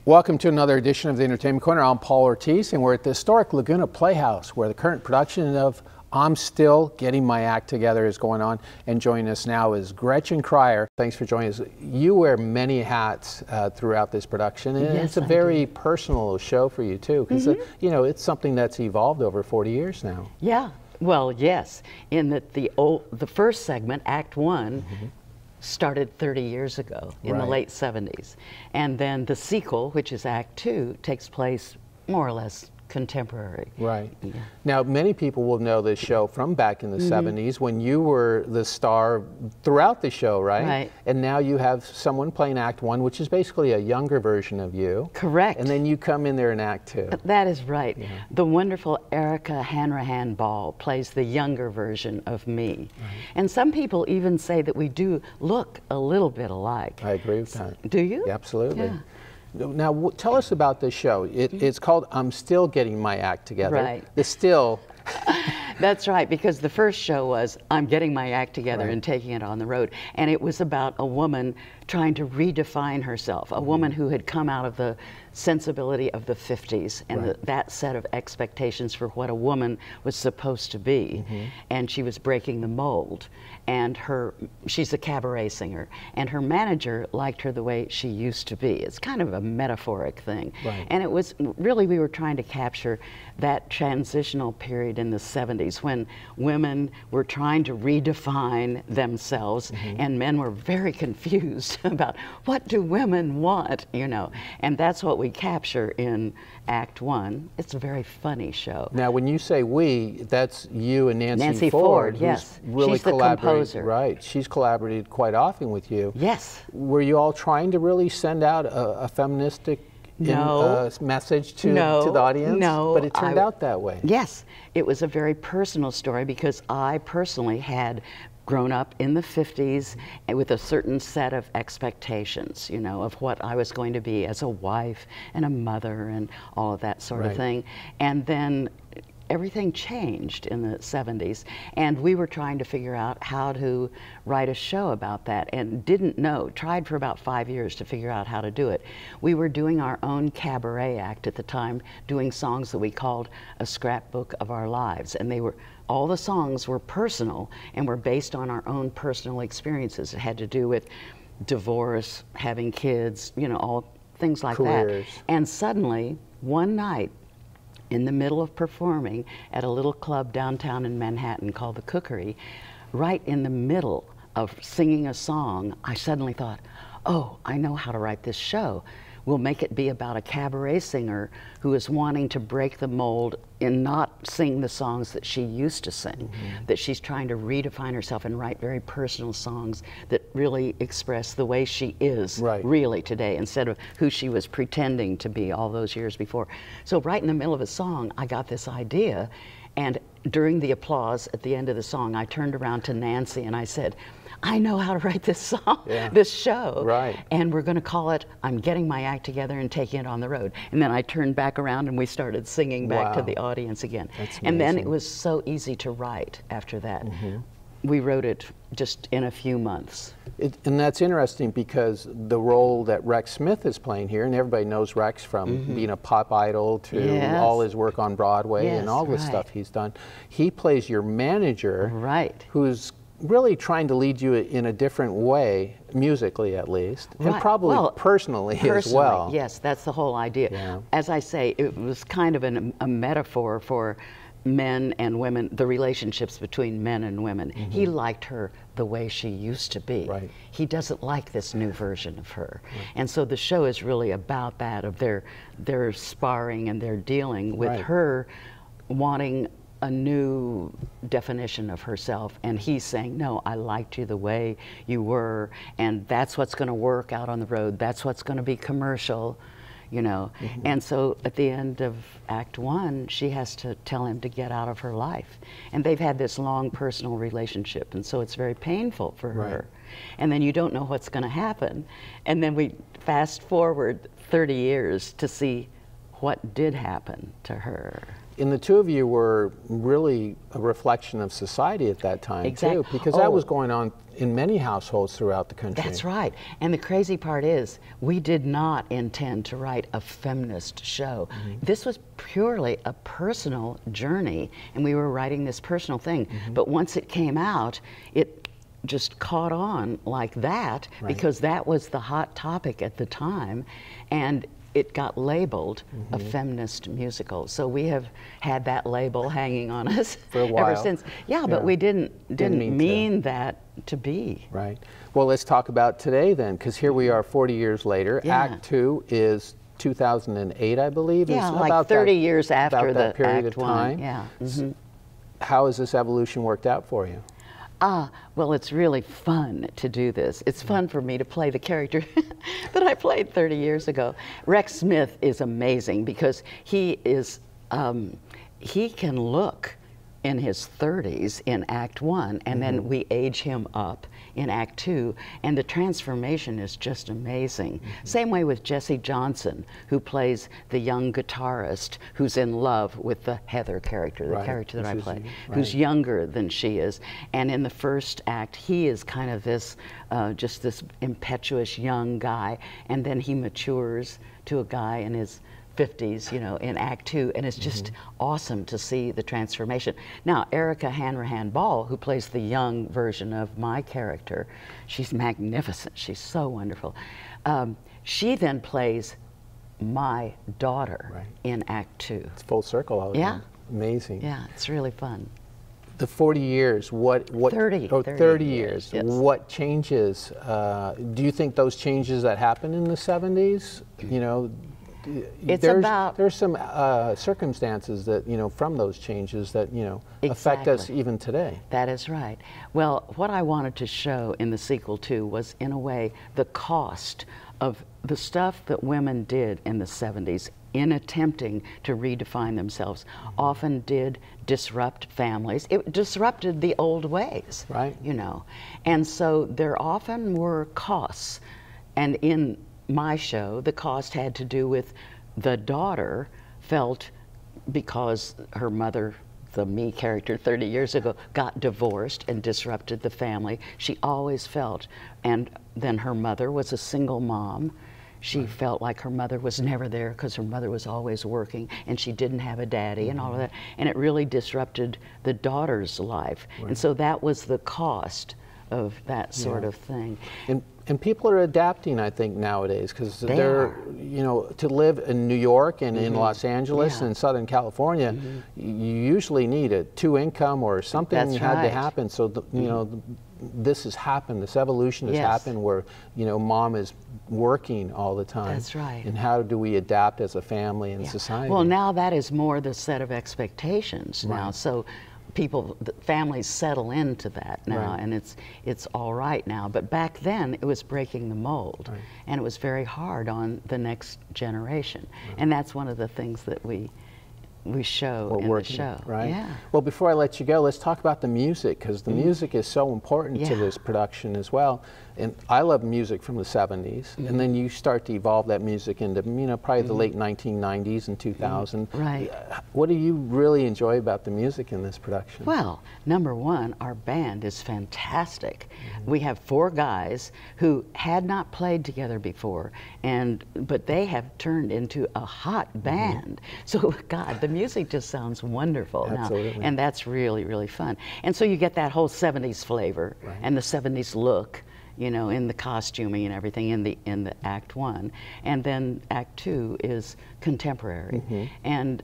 Welcome to another edition of the Entertainment Corner. I'm Paul Ortiz, and we're at the historic Laguna Playhouse, where the current production of I'm Still Getting My Act Together is going on. And joining us now is Gretchen Cryer. Thanks for joining us. You wear many hats throughout this production, and yes, it's a very personal show for you too, because you know, it's something that's evolved over 40 years now. Yeah, well, yes, in that the first segment, Act One, started 30 years ago in the late 70s. And then the sequel, which is Act Two, takes place more or less contemporary. Right. Yeah. Now, many people will know this show from back in the 70s when you were the star throughout the show, right? Right. And now you have someone playing Act One, which is basically a younger version of you. Correct. And then you come in there in Act Two. That is right. Yeah. The wonderful Erica Hanrahan Ball plays the younger version of me. Right. And some people even say that we do look a little bit alike. I agree with that. Do you? Yeah, absolutely. Yeah. Now, tell us about this show. It's called I'm Still Getting My Act Together. Right. The still. That's right, because the first show was I'm getting my act together and taking it on the road. And it was about a woman trying to redefine herself, a woman who had come out of the sensibility of the 50s and that set of expectations for what a woman was supposed to be. And she was breaking the mold. And she's a cabaret singer, and her manager liked her the way she used to be. It's kind of a metaphoric thing. And it was really, we were trying to capture that transitional period in the 70s when women were trying to redefine themselves and men were very confused about what do women want, you know. And that's what we capture in Act One. It's a very funny show. Now, when you say we, that's you and Nancy Ford, who's yes. really She's the composer. Right. She's collaborated quite often with you. Yes. Were you all trying to really send out a feministic message to the audience? No. But it turned out that way. Yes. It was a very personal story because I personally had grown up in the 50s with a certain set of expectations, you know, of what I was going to be as a wife and a mother and all of that sort of thing. And then everything changed in the 70s, and we were trying to figure out how to write a show about that and didn't know, tried for about 5 years to figure out how to do it. We were doing our own cabaret act at the time, doing songs that we called a scrapbook of our lives, and they were, all the songs were personal and were based on our own personal experiences. It had to do with divorce, having kids, you know, all things like that. And suddenly, one night, in the middle of performing at a little club downtown in Manhattan called the Cookery, right in the middle of singing a song, I suddenly thought, oh, I know how to write this show. We'll make it be about a cabaret singer who is wanting to break the mold and not sing the songs that she used to sing, that she's trying to redefine herself and write very personal songs that really express the way she is really today instead of who she was pretending to be all those years before. So right in the middle of a song, I got this idea, and during the applause at the end of the song, I turned around to Nancy and I said, I know how to write this song, this show, and we're going to call it I'm Getting My Act Together and Taking It on the Road. And then I turned back around and we started singing back to the audience again. And then it was so easy to write after that. We wrote it just in a few months. And that's interesting because the role that Rex Smith is playing here, and everybody knows Rex from being a pop idol to all his work on Broadway and all the stuff he's done. He plays your manager, who's really trying to lead you in a different way, musically at least, and probably personally as well. Yes, that's the whole idea. As I say, it was kind of a metaphor for men and women, the relationships between men and women. He liked her the way she used to be. He doesn't like this new version of her. And so the show is really about that, of their sparring and their dealing with her wanting a new definition of herself, and he's saying, no, I liked you the way you were, and that's what's going to work out on the road, that's what's going to be commercial, you know. And so at the end of Act One, she has to tell him to get out of her life, and they've had this long personal relationship, and so it's very painful for her. And then you don't know what's going to happen, and then we fast forward 30 years to see what did happen to her. And the two of you were really a reflection of society at that time, too, because that was going on in many households throughout the country. That's right. And the crazy part is, we did not intend to write a feminist show. This was purely a personal journey, and we were writing this personal thing. But once it came out, it just caught on like that, because that was the hot topic at the time, and it got labeled a feminist musical. So we have had that label hanging on us for a while. Ever since. Yeah, but we didn't mean that to be. Right. Well, let's talk about today then, because here we are 40 years later. Act 2 is 2008, I believe. Yeah, it's like about 30 years after about that the period Act of time. 1. Yeah. How has this evolution worked out for you? Well, it's really fun to do this. It's fun for me to play the character that I played 30 years ago. Rex Smith is amazing because he is, he can look in his 30s in Act 1, and then we age him up in Act 2, and the transformation is just amazing. Same way with Jesse Johnson, who plays the young guitarist who's in love with the Heather character, the character that I play, who's younger than she is. And in the first act, he is kind of this, just this impetuous young guy, and then he matures to a guy in his 50s, you know, in Act 2, and it's just awesome to see the transformation. Now, Erica Hanrahan Ball, who plays the young version of my character, she's magnificent. She's so wonderful. She then plays my daughter in Act 2. It's full circle. All amazing. Yeah, it's really fun. The 40 years, what 30 years. Yes. What changes, do you think those changes that happened in the 70s, you know, there's some circumstances that, you know, from those changes that, you know, affect us even today. That is right. Well, what I wanted to show in the sequel too was, in a way, the cost of the stuff that women did in the 70s in attempting to redefine themselves. Often did disrupt families. It disrupted the old ways, you know. And so there often were costs. And in my show, the cost had to do with the daughter felt, because her mother, the me character 30 years ago, got divorced and disrupted the family. She always felt, and then her mother was a single mom. She felt like her mother was never there because her mother was always working, and she didn't have a daddy and all of that. And it really disrupted the daughter's life. And so that was the cost of that sort of thing. And people are adapting, I think, nowadays, because they're, you know, to live in New York and in Los Angeles and Southern California, you usually need a 2-income or something had to happen. So, you know, this has happened, this evolution has happened where, you know, mom is working all the time. That's right. And how do we adapt as a family and society? Well, now that is more the set of expectations now. So people, families settle into that now, and it's all right now. But back then, it was breaking the mold, and it was very hard on the next generation. And that's one of the things that we show in the show. Well, before I let you go, let's talk about the music, because the music is so important to this production as well. And I love music from the 70s, and then you start to evolve that music into, you know, probably the late 1990s and 2000. What do you really enjoy about the music in this production? Well, number one, our band is fantastic. We have 4 guys who had not played together before, but they have turned into a hot band. So, God, the music just sounds wonderful now, and that's really, really fun. And so you get that whole 70s flavor and the 70s look, you know, in the costuming and everything in the Act 1, and then Act 2 is contemporary, and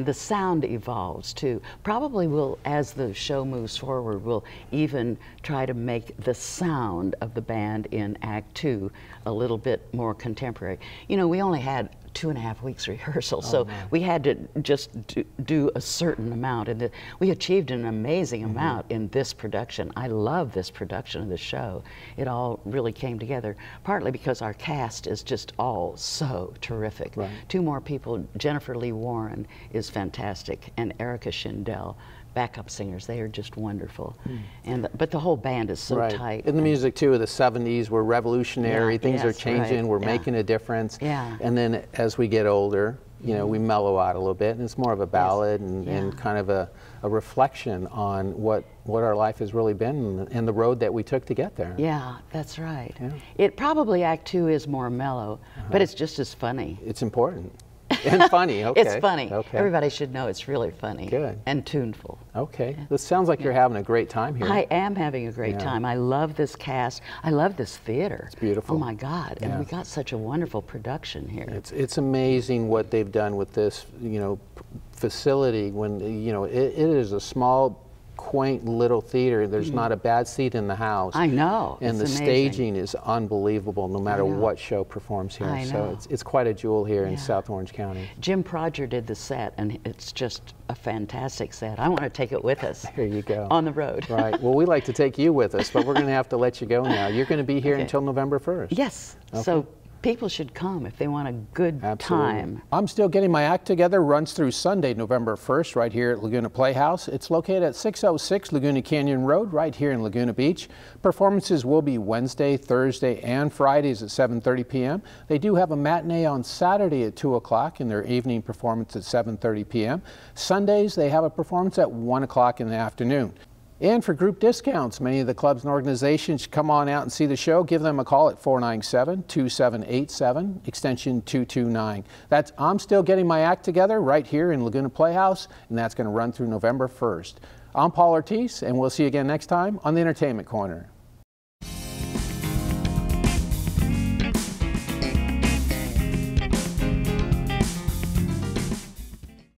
the sound evolves too. Probably will, as the show moves forward, we'll even try to make the sound of the band in Act 2 a little bit more contemporary. You know, we only had 2.5 weeks rehearsal, so we had to just do a certain amount, and we achieved an amazing amount in this production. I love this production of the show. It all really came together, partly because our cast is just all so terrific. 2 more people. Jennifer Lee Warren is fantastic, and Erica Schindel, backup singers. They are just wonderful. But the whole band is so tight. And the music too of the 70s were revolutionary. Things are changing. We're making a difference. And then as we get older, you know, we mellow out a little bit, and it's more of a ballad and kind of a reflection on what our life has really been and the road that we took to get there. Yeah, that's right. It probably Act 2 is more mellow, but it's just as funny. It's important. And funny, okay. It's funny. Okay. Everybody should know it's really funny. Good. And tuneful. Okay. This sounds like you're having a great time here. I am having a great time. I love this cast. I love this theater. It's beautiful. Oh my God. And we got such a wonderful production here. It's amazing what they've done with this, you know, facility when, you know, it is a small, quaint little theater. There's not a bad seat in the house. I know. And the staging is unbelievable no matter what show performs here. I know. So it's quite a jewel here in South Orange County. Jim Prodger did the set, and it's just a fantastic set. I want to take it with us. There you go. On the road. Right. Well, we like to take you with us, but we're going to have to let you go now. You're going to be here until November 1st. Yes. Okay. So people should come if they want a good time. I'm Still Getting My Act Together runs through Sunday, November 1st, right here at Laguna Playhouse. It's located at 606 Laguna Canyon Road, right here in Laguna Beach. Performances will be Wednesday, Thursday, and Fridays at 7:30 p.m. They do have a matinee on Saturday at 2 o'clock and their evening performance at 7:30 p.m. Sundays, they have a performance at 1 o'clock in the afternoon. And for group discounts, many of the clubs and organizations come on out and see the show. Give them a call at 497-2787, extension 229. That's I'm Still Getting My Act Together right here in Laguna Playhouse, and that's going to run through November 1st. I'm Paul Ortiz, and we'll see you again next time on the Entertainment Corner.